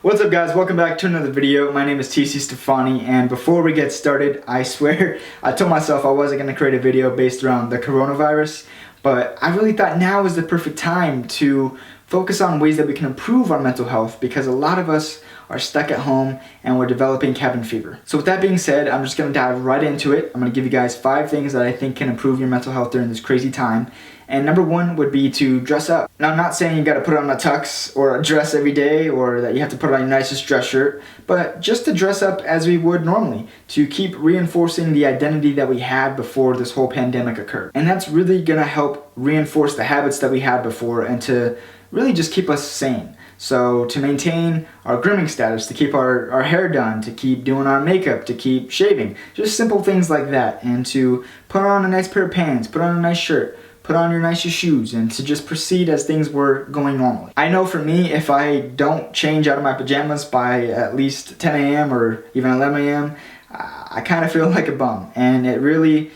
What's up guys, welcome back to another video. My name is TC Stefani, and before we get started, I swear, I told myself I wasn't going to create a video based around the coronavirus, but I really thought now is the perfect time to focus on ways that we can improve our mental health, because a lot of us are stuck at home and we're developing cabin fever. So with that being said, I'm just going to dive right into it. I'm going to give you guys 5 things that I think can improve your mental health during this crazy time. And number 1 would be to dress up. Now, I'm not saying you got to put on a tux or a dress every day, or that you have to put on your nicest dress shirt, but just to dress up as we would normally, to keep reinforcing the identity that we had before this whole pandemic occurred. And that's really going to help reinforce the habits that we had before, and to really just keep us sane. So to maintain our grooming status, to keep our hair done, to keep doing our makeup, to keep shaving, just simple things like that, and to put on a nice pair of pants, put on a nice shirt, put on your nicest shoes, and to just proceed as things were going normally. I know for me, if I don't change out of my pajamas by at least 10 a.m. or even 11 a.m., I kind of feel like a bum, and it really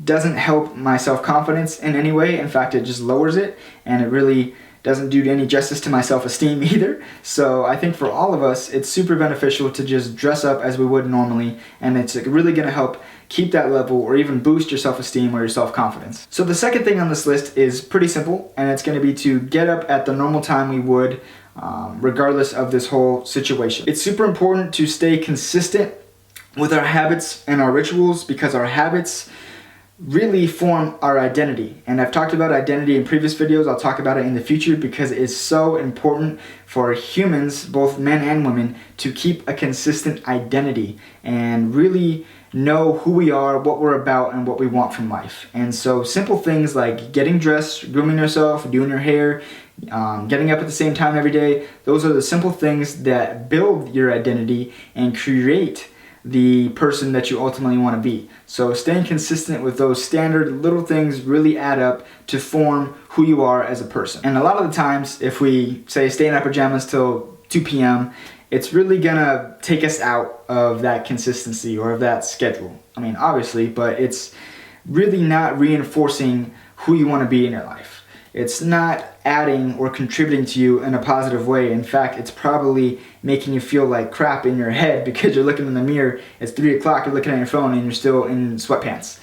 doesn't help my self-confidence in any way. In fact, it just lowers it, and it really doesn't do any justice to my self-esteem either. So I think for all of us, it's super beneficial to just dress up as we would normally, and it's really going to help keep that level or even boost your self-esteem or your self-confidence. So the second thing on this list is pretty simple, and it's going to be to get up at the normal time we would, regardless of this whole situation. It's super important to stay consistent with our habits and our rituals, because our habits really form our identity. And I've talked about identity in previous videos. I'll talk about it in the future, because it is so important for humans, both men and women, to keep a consistent identity and really know who we are, what we're about, and what we want from life. And so simple things like getting dressed, grooming yourself, doing your hair, getting up at the same time every day, those are the simple things that build your identity and create the person that you ultimately want to be. So staying consistent with those standard little things really add up to form who you are as a person. And a lot of the times, if we say stay in our pajamas till 2 p.m., it's really gonna take us out of that consistency or of that schedule. I mean, obviously, but it's really not reinforcing who you want to be in your life. It's not adding or contributing to you in a positive way. In fact, it's probably making you feel like crap in your head, because you're looking in the mirror, it's 3 o'clock, you're looking at your phone, and you're still in sweatpants.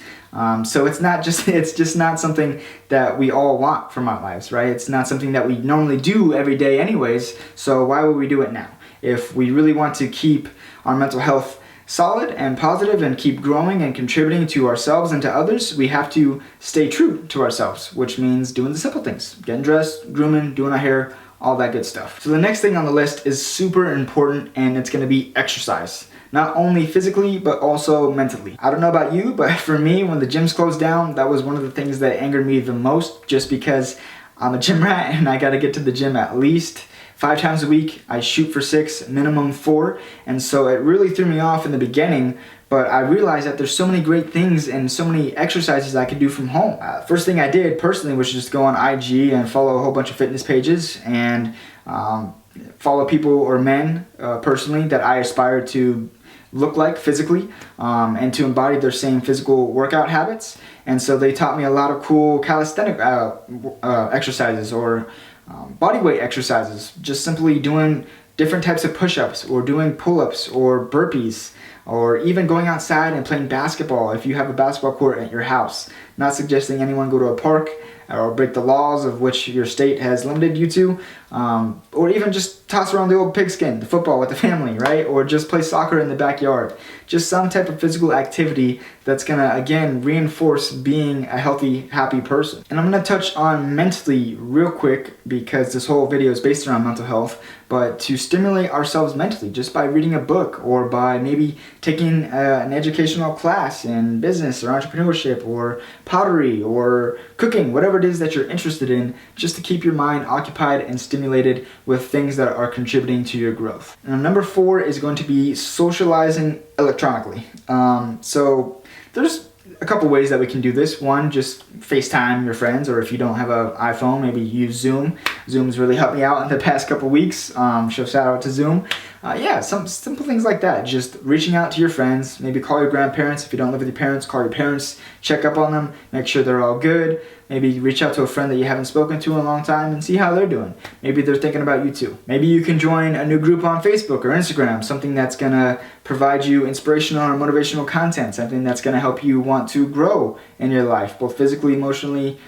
So it's just not something that we all want from our lives, right? It's not something that we normally do every day anyways, so why would we do it now? If we really want to keep our mental health solid and positive and keep growing and contributing to ourselves and to others, we have to stay true to ourselves, which means doing the simple things, getting dressed, grooming, doing our hair, all that good stuff. So the next thing on the list is super important, and it's going to be exercise. Not only physically, but also mentally. I don't know about you, but for me, when the gyms closed down, that was one of the things that angered me the most, just because I'm a gym rat and I got to get to the gym at least 5 times a week. I shoot for 6, minimum 4, and so it really threw me off in the beginning, but I realized that there's so many great things and so many exercises I could do from home. First thing I did personally was just go on IG and follow a whole bunch of fitness pages, and follow people or men personally that I aspire to look like physically, and to embody their same physical workout habits. And so they taught me a lot of cool calisthenic exercises, or body weight exercises, just simply doing different types of push-ups, or doing pull-ups, or burpees, or even going outside and playing basketball if you have a basketball court at your house. Not suggesting anyone go to a park or break the laws of which your state has limited you to, or even just toss around the old pigskin, the football with the family, right? Or just play soccer in the backyard. Just some type of physical activity that's gonna, again, reinforce being a healthy, happy person. And I'm gonna touch on mentally real quick, because this whole video is based around mental health, but to stimulate ourselves mentally just by reading a book, or by maybe taking an educational class in business or entrepreneurship or pottery or cooking, whatever it is that you're interested in, just to keep your mind occupied and stimulated with things that are contributing to your growth. And number 4 is going to be socializing electronically. So there's a couple ways that we can do this. One, just FaceTime your friends, or if you don't have an iPhone, maybe use Zoom. Zoom's really helped me out in the past couple weeks. So shout out to Zoom. Yeah, some simple things like that. Just reaching out to your friends, maybe call your grandparents. If you don't live with your parents, call your parents, check up on them, make sure they're all good, Maybe reach out to a friend that you haven't spoken to in a long time and see how they're doing. Maybe they're thinking about you too. Maybe you can join a new group on Facebook or Instagram, something that's gonna provide you inspirational or motivational content, something that's gonna help you want to grow in your life, both physically, emotionally,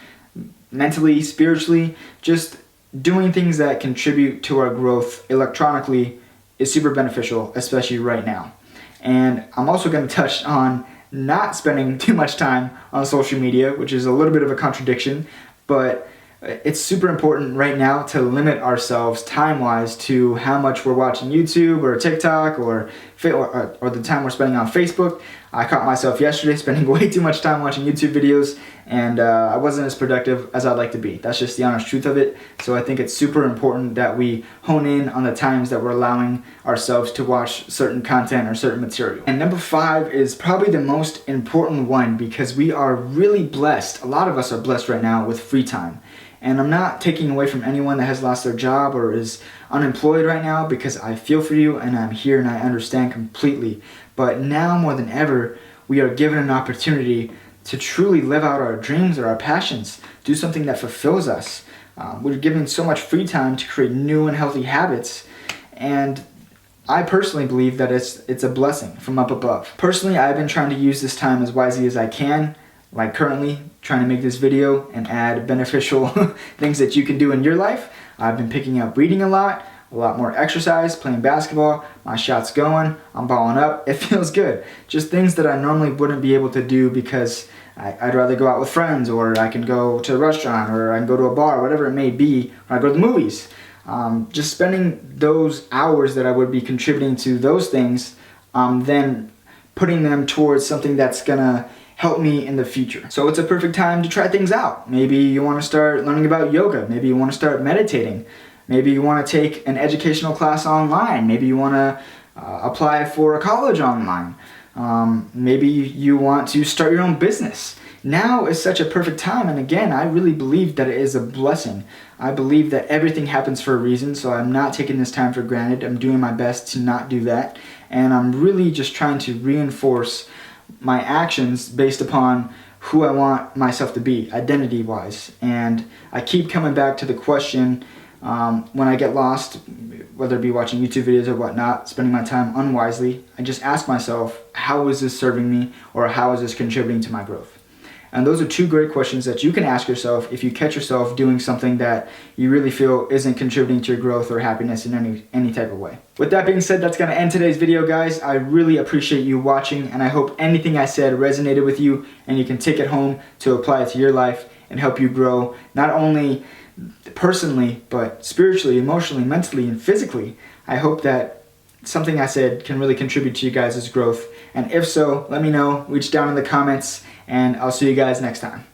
mentally, spiritually. Just doing things that contribute to our growth electronically is super beneficial, especially right now. And I'm also going to touch on not spending too much time on social media, which is a little bit of a contradiction, but it's super important right now to limit ourselves time-wise to how much we're watching YouTube or TikTok or the time we're spending on Facebook. I caught myself yesterday spending way too much time watching YouTube videos, and I wasn't as productive as I'd like to be. That's just the honest truth of it. So I think it's super important that we hone in on the times that we're allowing ourselves to watch certain content or certain material. And number 5 is probably the most important one, because we are really blessed. A lot of us are blessed right now with free time. And I'm not taking away from anyone that has lost their job or is unemployed right now, because I feel for you and I'm here and I understand completely. But now more than ever, we are given an opportunity to truly live out our dreams or our passions, do something that fulfills us. We're given so much free time to create new and healthy habits, and I personally believe that it's a blessing from up above. Personally, I've been trying to use this time as wisely as I can, like currently trying to make this video and add beneficial things that you can do in your life. I've been picking up reading a lot more exercise, playing basketball, my shot's going, I'm balling up, it feels good. Just things that I normally wouldn't be able to do because I'd rather go out with friends, or I can go to a restaurant, or I can go to a bar, whatever it may be, or I go to the movies. Just spending those hours that I would be contributing to those things, then putting them towards something that's gonna help me in the future. So it's a perfect time to try things out. Maybe you want to start learning about yoga. Maybe you want to start meditating. Maybe you want to take an educational class online. Maybe you want to apply for a college online. Maybe you want to start your own business. Now is such a perfect time, and again, I really believe that it is a blessing. I believe that everything happens for a reason, so I'm not taking this time for granted. I'm doing my best to not do that, and I'm really just trying to reinforce my actions based upon who I want myself to be, identity-wise. And I keep coming back to the question, when I get lost, whether it be watching YouTube videos or whatnot, spending my time unwisely, I just ask myself, how is this serving me, or how is this contributing to my growth? And those are 2 great questions that you can ask yourself if you catch yourself doing something that you really feel isn't contributing to your growth or happiness in any type of way. With that being said, that's going to end today's video, guys. I really appreciate you watching, and I hope anything I said resonated with you and you can take it home to apply it to your life and help you grow, not only personally, but spiritually, emotionally, mentally, and physically. I hope that something I said can really contribute to you guys' growth. And if so, let me know, reach down in the comments, and I'll see you guys next time.